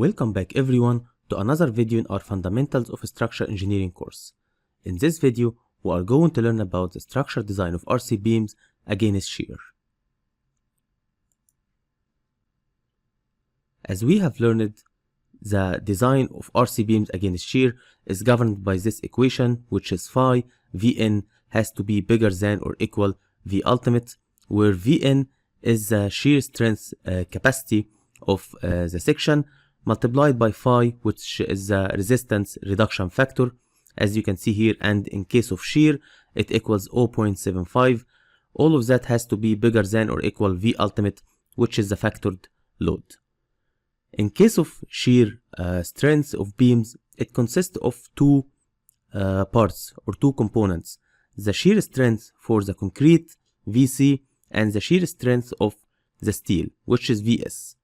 Welcome back everyone to another video in our Fundamentals of Structural Engineering course. In this video, we are going to learn about the structural design of RC beams against shear. As we have learned, the design of RC beams against shear is governed by this equation, which is phi Vn has to be bigger than or equal V ultimate, where Vn is the shear strength capacity of the section multiplied by phi, which is the resistance reduction factor, as you can see here, and in case of shear it equals 0.75. all of that has to be bigger than or equal V ultimate, which is the factored load. In case of shear strength of beams, it consists of two parts or two components: the shear strength for the concrete Vc and the shear strength of the steel, which is Vs.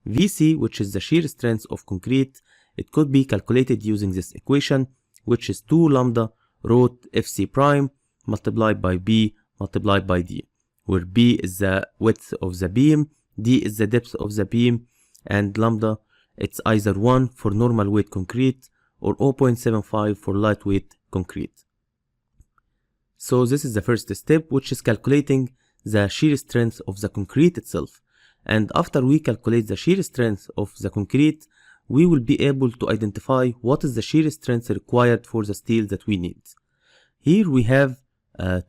Vc, which is the shear strength of concrete, it could be calculated using this equation, which is 2 lambda root Fc prime multiplied by B multiplied by D, where B is the width of the beam, D is the depth of the beam, and lambda it's either 1 for normal weight concrete or 0.75 for lightweight concrete. So this is the first step, which is calculating the shear strength of the concrete itself. And after we calculate the shear strength of the concrete, we will be able to identify what is the shear strength required for the steel that we need. Here we have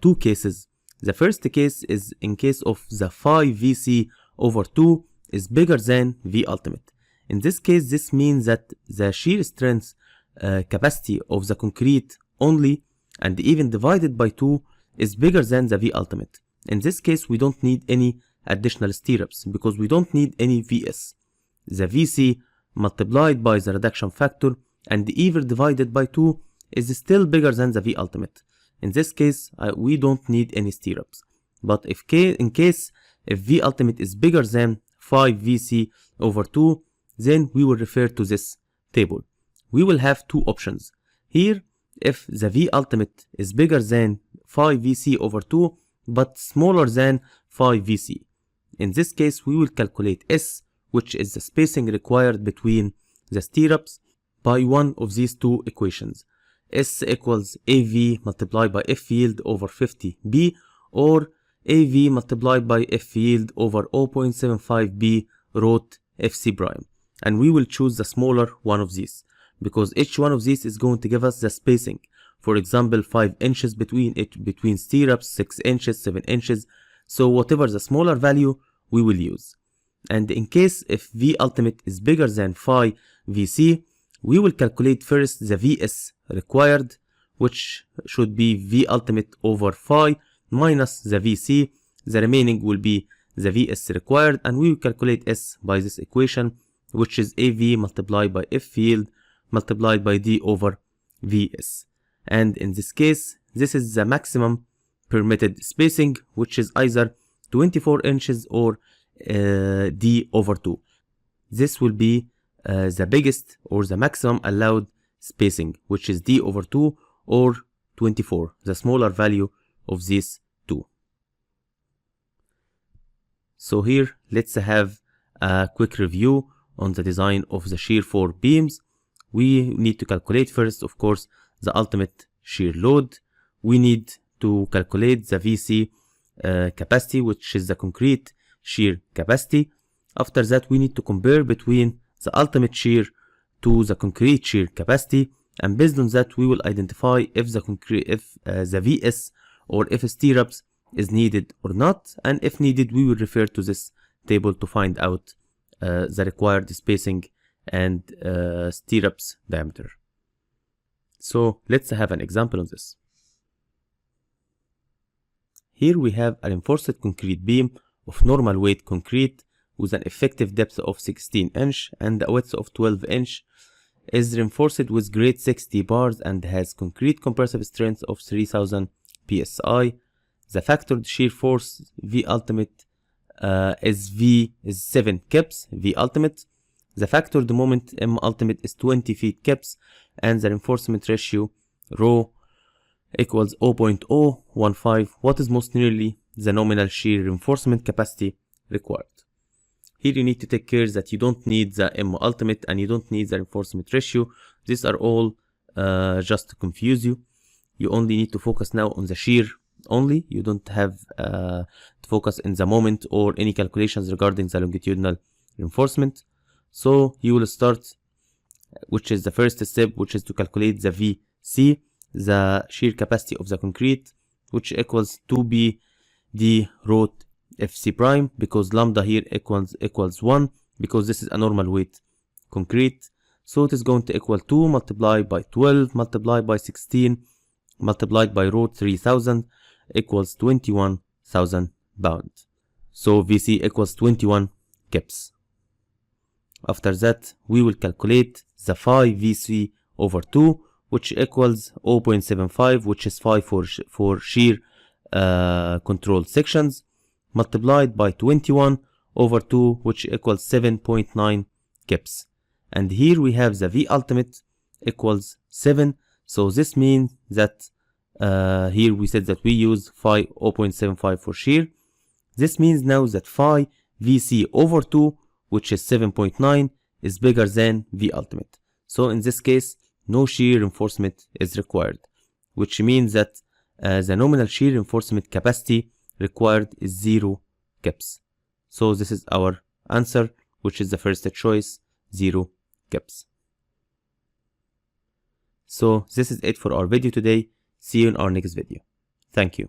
two cases. The first case is in case of the phi Vc over 2 is bigger than V ultimate. In this case, this means that the shear strength capacity of the concrete only, and even divided by 2, is bigger than the V ultimate. In this case, we don't need any additional stirrups because we don't need any Vs. The Vc multiplied by the reduction factor and even divided by 2 is still bigger than the V ultimate. In this case, we don't need any stirrups. But if V ultimate is bigger than 5 Vc over 2, then we will refer to this table. We will have two options. Here, if the V ultimate is bigger than 5 Vc over 2 but smaller than 5 Vc, in this case we will calculate S, which is the spacing required between the stirrups, by one of these two equations. S equals AV multiplied by F yield over 50B, or AV multiplied by F yield over 0.75B root Fc prime. And we will choose the smaller one of these, because each one of these is going to give us the spacing. For example, 5 inches between stirrups, 6 inches, 7 inches. So whatever the smaller value, we will use. And in case if V ultimate is bigger than phi Vc, we will calculate first the Vs required, which should be V ultimate over phi minus the Vc. The remaining will be the Vs required, and we will calculate S by this equation, which is AV multiplied by F yield multiplied by D over Vs. And in this case, this is the maximum permitted spacing, which is either 24 inches or D over 2. This will be the biggest or the maximum allowed spacing, which is D over 2 or 24, the smaller value of these two. So here, let's have a quick review on the design of the shear for beams. We need to calculate first, of course, the ultimate shear load. We need to calculate the Vc capacity, which is the concrete shear capacity. After that, we need to compare between the ultimate shear to the concrete shear capacity, and based on that, we will identify if the Vs or if stirrups is needed or not, and if needed, we will refer to this table to find out the required spacing and stirrups diameter. So let's have an example on this. Here we have a reinforced concrete beam of normal weight concrete with an effective depth of 16 inch and a width of 12 inch, is reinforced with grade 60 bars and has concrete compressive strength of 3000 psi. The factored shear force V ultimate is 7 kips V ultimate. The factored moment M ultimate is 20 feet kips, and the reinforcement ratio rho equals 0.015, what is most nearly the nominal shear reinforcement capacity required. Here you need to take care that you don't need the M ultimate and you don't need the reinforcement ratio. These are all just to confuse you. You only need to focus now on the shear only. You don't have to focus in the moment or any calculations regarding the longitudinal reinforcement. So you will start, which is the first step, which is to calculate the VC, the shear capacity of the concrete, which equals 2b d root FC prime, because lambda here equals 1, because this is a normal weight concrete. So it is going to equal 2 multiplied by 12 multiplied by 16 multiplied by root 3000 equals 21,000 pounds. So VC equals 21 kips. After that, we will calculate the phi VC over 2, which equals 0.75, which is phi for shear controlled sections, multiplied by 21 over 2, which equals 7.9 kips. And here we have the V ultimate equals 7. So this means that here we said that we use phi 0.75 for shear. This means now that phi VC over 2, which is 7.9, is bigger than V ultimate. So in this case, no shear reinforcement is required, which means that the nominal shear reinforcement capacity required is 0 kips. So this is our answer, which is the first choice, 0 kips. So this is it for our video today. See you in our next video. Thank you.